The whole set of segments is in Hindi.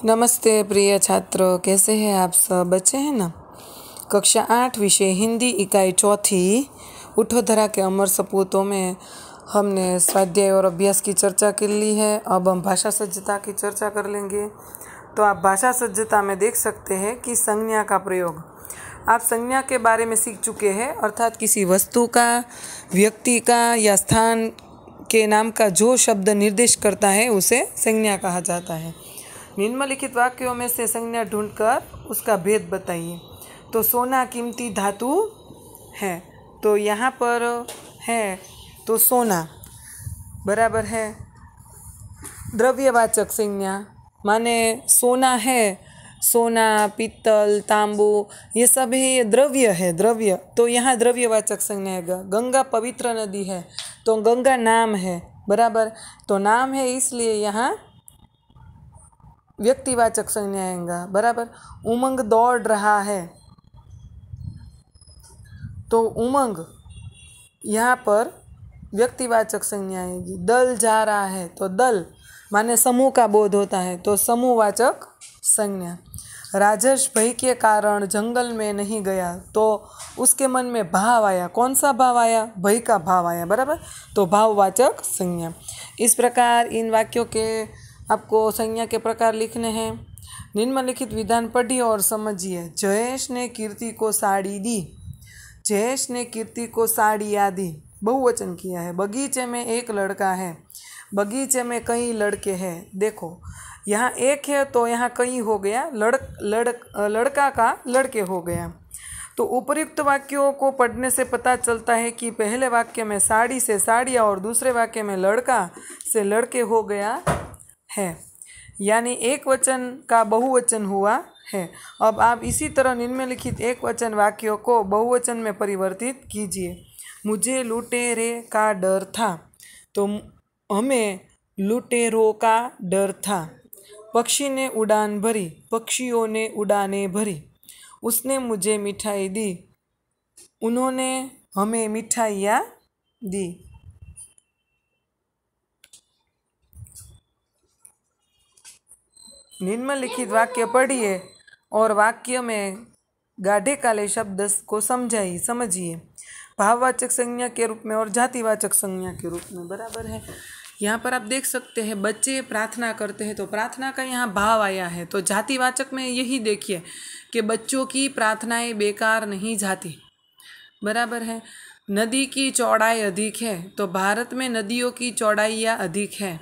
नमस्ते प्रिय छात्रों, कैसे हैं आप सब? बच्चे हैं ना? कक्षा 8 विषय हिंदी इकाई चौथी उठो धरा के अमर सपूतों में हमने स्वाध्याय और अभ्यास की चर्चा कर ली है। अब हम भाषा सज्जता की चर्चा कर लेंगे। तो आप भाषा सज्जता में देख सकते हैं कि संज्ञा का प्रयोग, आप संज्ञा के बारे में सीख चुके हैं, अर्थात किसी वस्तु का, व्यक्ति का या स्थान के नाम का जो शब्द निर्देश करता है उसे संज्ञा कहा जाता है। निम्नलिखित वाक्यों में से संज्ञा ढूंढकर उसका भेद बताइए। तो सोना कीमती धातु है, तो यहाँ पर है तो सोना बराबर है द्रव्यवाचक संज्ञा, माने सोना है, सोना, पीतल, तांबू, ये सब है द्रव्य है, द्रव्य। तो यहाँ द्रव्यवाचक संज्ञा है। गंगा पवित्र नदी है, तो गंगा नाम है, बराबर। तो नाम है इसलिए यहाँ व्यक्तिवाचक संज्ञा आएगा, बराबर। उमंग दौड़ रहा है, तो उमंग यहाँ पर व्यक्तिवाचक संज्ञा आएगी। दल जा रहा है, तो दल माने समूह का बोध होता है, तो समूहवाचक संज्ञा। राजेश भय के कारण जंगल में नहीं गया, तो उसके मन में भाव आया। कौन सा भाव आया? भय का भाव आया, बराबर। तो भाववाचक संज्ञा। इस प्रकार इन वाक्यों के आपको संज्ञा के प्रकार लिखने हैं। निम्नलिखित विधान पढ़िए और समझिए। जयेश ने कीर्ति को साड़ी दी। जयेश ने कीर्ति को साड़ियाँ दी, बहुवचन किया है। बगीचे में एक लड़का है, बगीचे में कई लड़के हैं। देखो यहाँ एक है तो यहाँ कई हो गया, लड़का का लड़के हो गया। तो उपर्युक्त वाक्यों को पढ़ने से पता चलता है कि पहले वाक्य में साड़ी से साड़ियाँ और दूसरे वाक्य में लड़का से लड़के हो गया है, यानी एक वचन का बहुवचन हुआ है। अब आप इसी तरह निम्नलिखित एक वचन वाक्यों को बहुवचन में परिवर्तित कीजिए। मुझे लुटेरे का डर था, तो हमें लुटेरों का डर था। पक्षी ने उड़ान भरी, पक्षियों ने उड़ानें भरी। उसने मुझे मिठाई दी, उन्होंने हमें मिठाइयाँ दी। निम्नलिखित वाक्य पढ़िए और वाक्य में गाढ़े काले शब्द को समझिए। भाववाचक संज्ञा के रूप में और जातिवाचक संज्ञा के रूप में, बराबर है। यहाँ पर आप देख सकते हैं बच्चे प्रार्थना करते हैं, तो प्रार्थना का यहाँ भाव आया है। तो जातिवाचक में यही देखिए कि बच्चों की प्रार्थनाएं बेकार नहीं जाती, बराबर है। नदी की चौड़ाई अधिक है, तो भारत में नदियों की चौड़ाइयाँ अधिक है।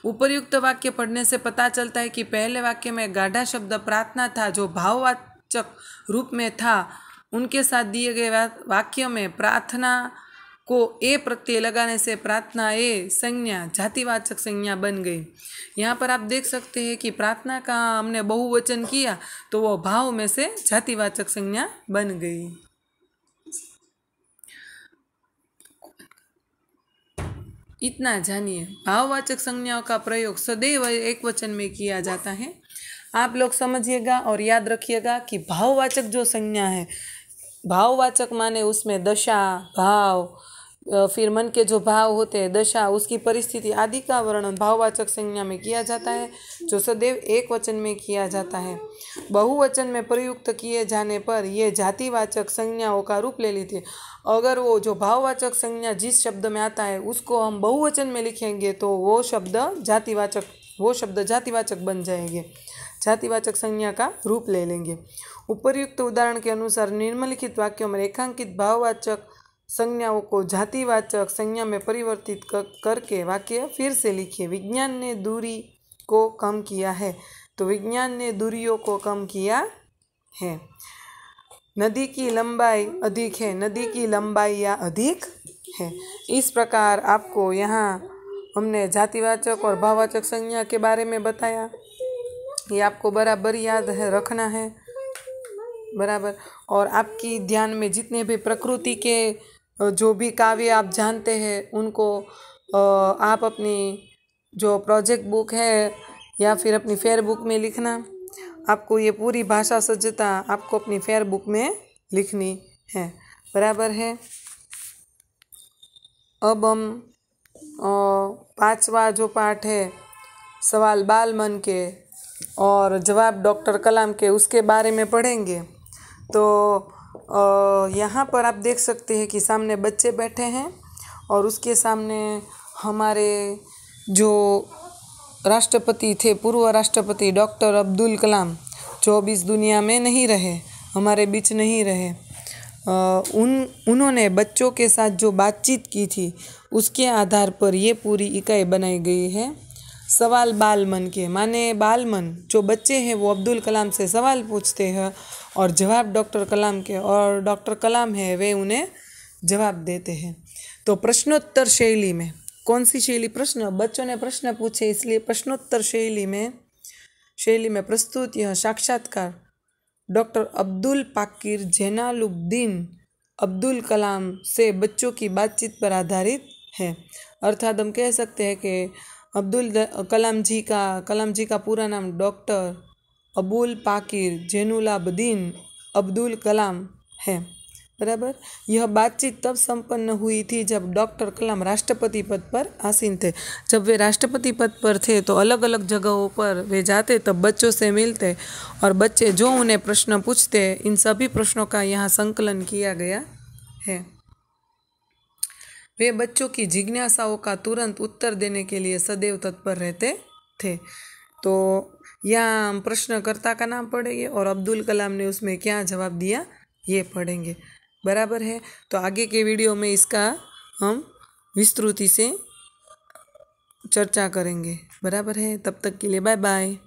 उपर्युक्त वाक्य पढ़ने से पता चलता है कि पहले वाक्य में गाढ़ा शब्द प्रार्थना था, जो भाववाचक रूप में था। उनके साथ दिए गए वाक्य में प्रार्थना को ए प्रत्यय लगाने से प्रार्थना ए संज्ञा जातिवाचक संज्ञा बन गई। यहाँ पर आप देख सकते हैं कि प्रार्थना का हमने बहुवचन किया, तो वो भाव में से जातिवाचक संज्ञा बन गई। इतना जानिए, भाववाचक संज्ञाओं का प्रयोग सदैव एक वचन में किया जाता है। आप लोग समझिएगा और याद रखिएगा कि भाववाचक जो संज्ञा है, भाववाचक माने उसमें दशा, भाव, फिर मन के जो भाव होते हैं, दशा, उसकी परिस्थिति आदि का वर्णन भाववाचक संज्ञा में किया जाता है, जो सदैव एक वचन में किया जाता है। बहुवचन में प्रयुक्त किए जाने पर ये जातिवाचक संज्ञाओं का रूप ले लेती है। अगर वो जो भाववाचक संज्ञा जिस शब्द में आता है उसको हम बहुवचन में लिखेंगे, तो वो शब्द जातिवाचक बन जाएंगे, जातिवाचक संज्ञा का रूप ले लेंगे। उपर्युक्त उदाहरण के अनुसार निम्नलिखित वाक्यों में रेखांकित भाववाचक संज्ञाओं को जातिवाचक संज्ञा में परिवर्तित करके वाक्य फिर से लिखिए। विज्ञान ने दूरी को कम किया है, तो विज्ञान ने दूरियों को कम किया है। नदी की लंबाई अधिक है, नदी की लंबाइयाँ अधिक है। इस प्रकार आपको यहाँ हमने जातिवाचक और भाववाचक संज्ञा के बारे में बताया। ये आपको बराबर याद है, रखना है, बराबर। और आपकी ध्यान में जितने भी प्रकृति के जो भी काव्य आप जानते हैं उनको आप अपनी जो प्रोजेक्ट बुक है या फिर अपनी फेयर बुक में लिखना। आपको ये पूरी भाषा सज्जता आपको अपनी फेयर बुक में लिखनी है, बराबर है। अब हम 5वां जो पाठ है सवाल बाल मन के और जवाब डॉक्टर कलाम के, उसके बारे में पढ़ेंगे। तो यहाँ पर आप देख सकते हैं कि सामने बच्चे बैठे हैं और उसके सामने हमारे जो राष्ट्रपति थे, पूर्व राष्ट्रपति डॉक्टर अब्दुल कलाम, जो अब इस दुनिया में नहीं रहे, हमारे बीच नहीं रहे, उन्होंने बच्चों के साथ जो बातचीत की थी उसके आधार पर ये पूरी इकाई बनाई गई है। सवाल बाल मन के माने बाल मन, जो बच्चे हैं वो अब्दुल कलाम से सवाल पूछते हैं और जवाब डॉक्टर कलाम के, और डॉक्टर कलाम है वे उन्हें जवाब देते हैं। तो प्रश्नोत्तर शैली में, कौन सी शैली? प्रश्न, बच्चों ने प्रश्न पूछे इसलिए प्रश्नोत्तर शैली में प्रस्तुत यह साक्षात्कार डॉक्टर अब्दुल पाकिर जैनालुब्दीन अब्दुल कलाम से बच्चों की बातचीत पर आधारित है। अर्थात हम कह सकते हैं कि अब्दुल कलाम जी का पूरा नाम डॉक्टर अबुल पाकिर जैनुलाब्दीन अब्दुल कलाम है। बराबर। यह बातचीत तब संपन्न हुई थी जब डॉक्टर कलाम राष्ट्रपति पद पर आसीन थे। जब वे राष्ट्रपति पद पर थे तो अलग अलग जगहों पर वे जाते, तब बच्चों से मिलते और बच्चे जो उन्हें प्रश्न पूछते, इन सभी प्रश्नों का यहाँ संकलन किया गया है। वे बच्चों की जिज्ञासाओं का तुरंत उत्तर देने के लिए सदैव तत्पर रहते थे। तो यहाँ हम प्रश्नकर्ता का नाम पढ़ेंगे और अब्दुल कलाम ने उसमें क्या जवाब दिया ये पढ़ेंगे। बराबर है। तो आगे के वीडियो में इसका हम विस्तृति से चर्चा करेंगे। बराबर है। तब तक के लिए बाय बाय।